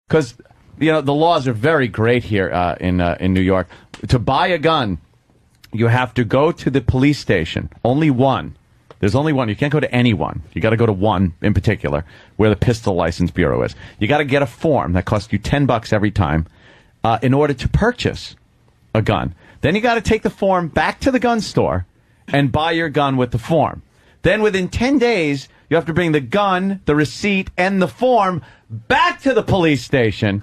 Because, the laws are very great here in New York. To buy a gun, you have to go to the police station. Only one. There's only one. You can't go to any one. You got to go to one in particular, where the Pistol License Bureau is. You got to get a form that costs you $10 every time in order to purchase a gun. Then you got to take the form back to the gun store and buy your gun with the form. Then within 10 days, you have to bring the gun, the receipt, and the form back to the police station,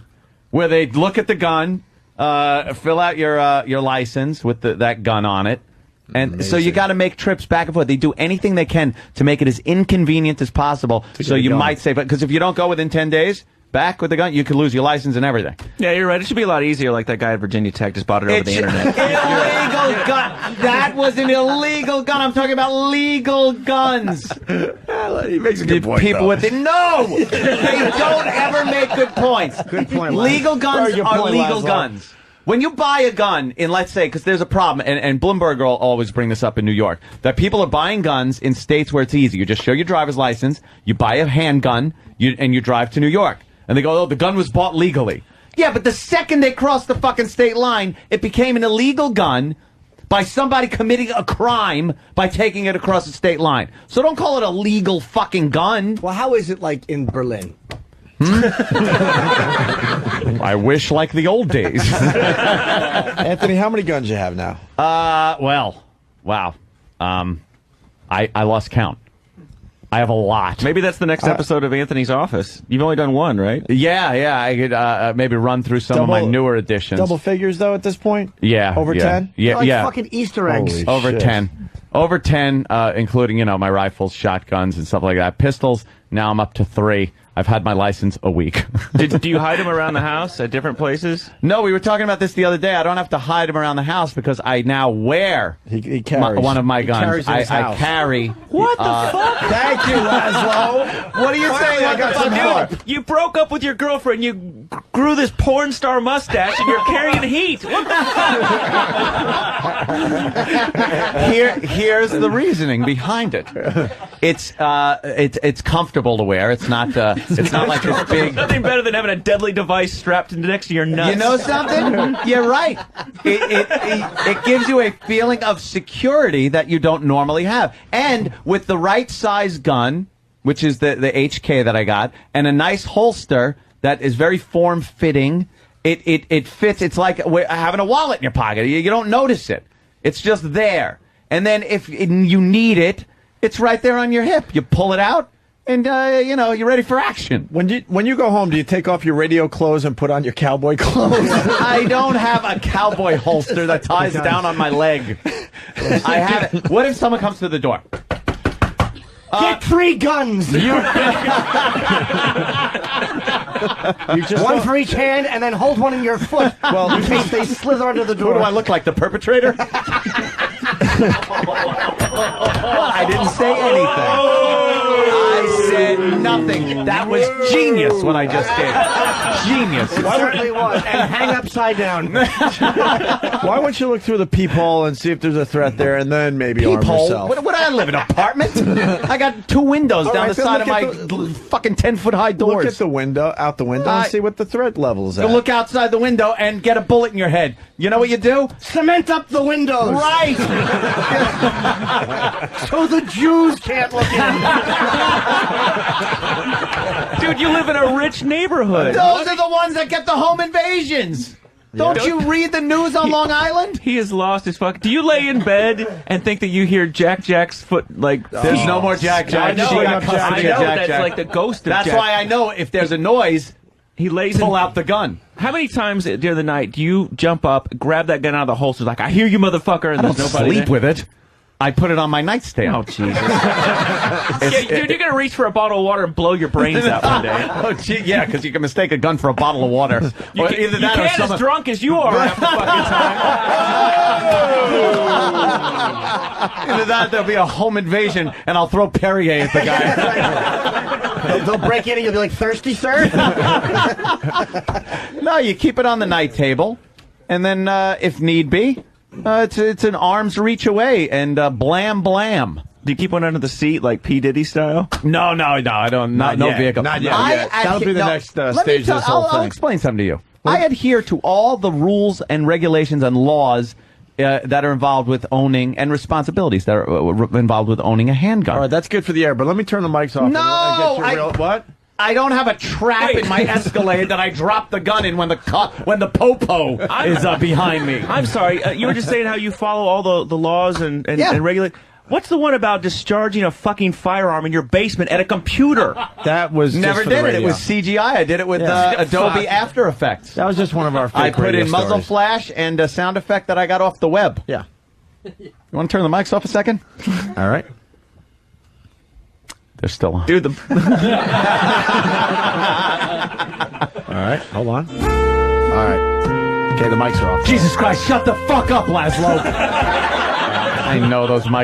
where they look at the gun, fill out your license with that gun on it. And Amazing. So you got to make trips back and forth. They do anything they can to make it as inconvenient as possible. So you might save it. Because if you don't go within 10 days back with the gun, you could lose your license and everything. Yeah, you're right. It should be a lot easier, like that guy at Virginia Tech just bought it over the internet. Illegal gun. That was an illegal gun. I'm talking about legal guns. He makes a good point. People with it. No! They don't ever make good points. Good point. Legal guns are legal Lazlow. guns. When you buy a gun in, let's say, because there's a problem, and Bloomberg will always bring this up in New York, that people are buying guns in states where it's easy. You just show your driver's license, you buy a handgun, and you drive to New York. And they go, oh, the gun was bought legally. Yeah, but the second they crossed the fucking state line, it became an illegal gun by somebody committing a crime by taking it across the state line. So don't call it a legal fucking gun. Well, how is it like in Berlin? I wish like the old days. Anthony, how many guns you have now? Well, wow. I lost count. I have a lot. Maybe that's the next episode of Anthony's Office. You've only done one, right? Yeah. I could maybe run through some of my newer editions. Double figures, though, at this point? Yeah. Over 10? Yeah, Like fucking Easter eggs. Holy Over shit. 10. Over 10, including, my rifles, shotguns, and stuff like that. Pistols, now I'm up to 3. I've had my license a week. Do you hide them around the house at different places? No, we were talking about this the other day. I don't have to hide them around the house because I now wear He carries. one of my guns. carries in his I house. carry. What the fuck? Thank you, Lazlow. What are you saying? I got some more. Dude, you broke up with your girlfriend, you grew this porn star mustache, and you're carrying heat. What the fuck? Here's the reasoning behind it. It's comfortable to wear. It's not like this big. Nothing better than having a deadly device strapped next to your nuts. You know something? You're right. It gives you a feeling of security that you don't normally have. And with the right size gun, which is the HK that I got, and a nice holster that is very form-fitting, it fits. It's like having a wallet in your pocket. You don't notice it. It's just there. And then if you need it, it's right there on your hip. You pull it out. And, you're ready for action. When you go home, do you take off your radio clothes and put on your cowboy clothes? I don't have a cowboy holster that ties down on my leg. I have it. What if someone comes to the door? Get 3 guns! You just One for each hand, and then hold one in your foot. Well, in case they slither under the door. What do I look like, the perpetrator? I didn't say anything. I said nothing. That was genius what I just did. Genius. It certainly was. And hang upside down. Why won't you look through the peephole and see if there's a threat there, and then maybe arm Peephole? yourself? What do I live in an apartment? I got 2 windows down right, the then side of look my at fucking 10-foot-high doors. Look at the window, out the window, and see what the threat level is You at. look outside the window and get a bullet in your head. You know what you do? Cement up the windows. Right. So the Jews can't look in. Dude, you live in a rich neighborhood. Those are the ones that get the home invasions. Don't you read the news on Long Island? He has lost his fuck. Do you lay in bed and think that you hear Jack's foot, like... There's no more Jack. I know, She got I custody know of Jack. that's like the ghost of That's Jack. why I know if there's a noise, He lays pull in... out the gun. How many times during the night do you jump up, grab that gun out of the holster, like, I hear you, motherfucker, and I don't there's nobody sleep there? with it. I put it on my nightstand. Oh, Jesus. Dude, you're going to reach for a bottle of water and blow your brains out one day. Oh, gee, yeah, because you can mistake a gun for a bottle of water. You Or either that or can't someone... as drunk as you are half the fucking time. Either that, there'll be a home invasion, and I'll throw Perrier at the guy. They'll break in and you'll be like, thirsty, sir? No, you keep it on the night table, and then, if need be, it's an arm's reach away, and blam, blam. Do you keep one under the seat like P. Diddy style? No, I don't. No yet. vehicle. Not yet. I Yet. That'll be the next let stage me of this whole I'll thing. explain something to you. I adhere to all the rules and regulations and laws that are involved with owning and responsibilities that are involved with owning a handgun. All right, that's good for the air, but let me turn the mics off. No, and get your what? I don't have a trap in my Escalade that I drop the gun in when the popo is behind me. I'm sorry. You were just saying how you follow all the laws and regulate. What's the one about discharging a fucking firearm in your basement at a computer? That was Never just for the did it. It radio. was CGI. I did it with Adobe After Effects. That was just one of our fake I put radio in muzzle stories. flash and a sound effect that I got off the web. Yeah. You want to turn the mics off a second? All right. They're still on. Dude, All right. Hold on. All right. Okay, the mics are off. Jesus Christ, shut the fuck up, Lazlow. I know those mics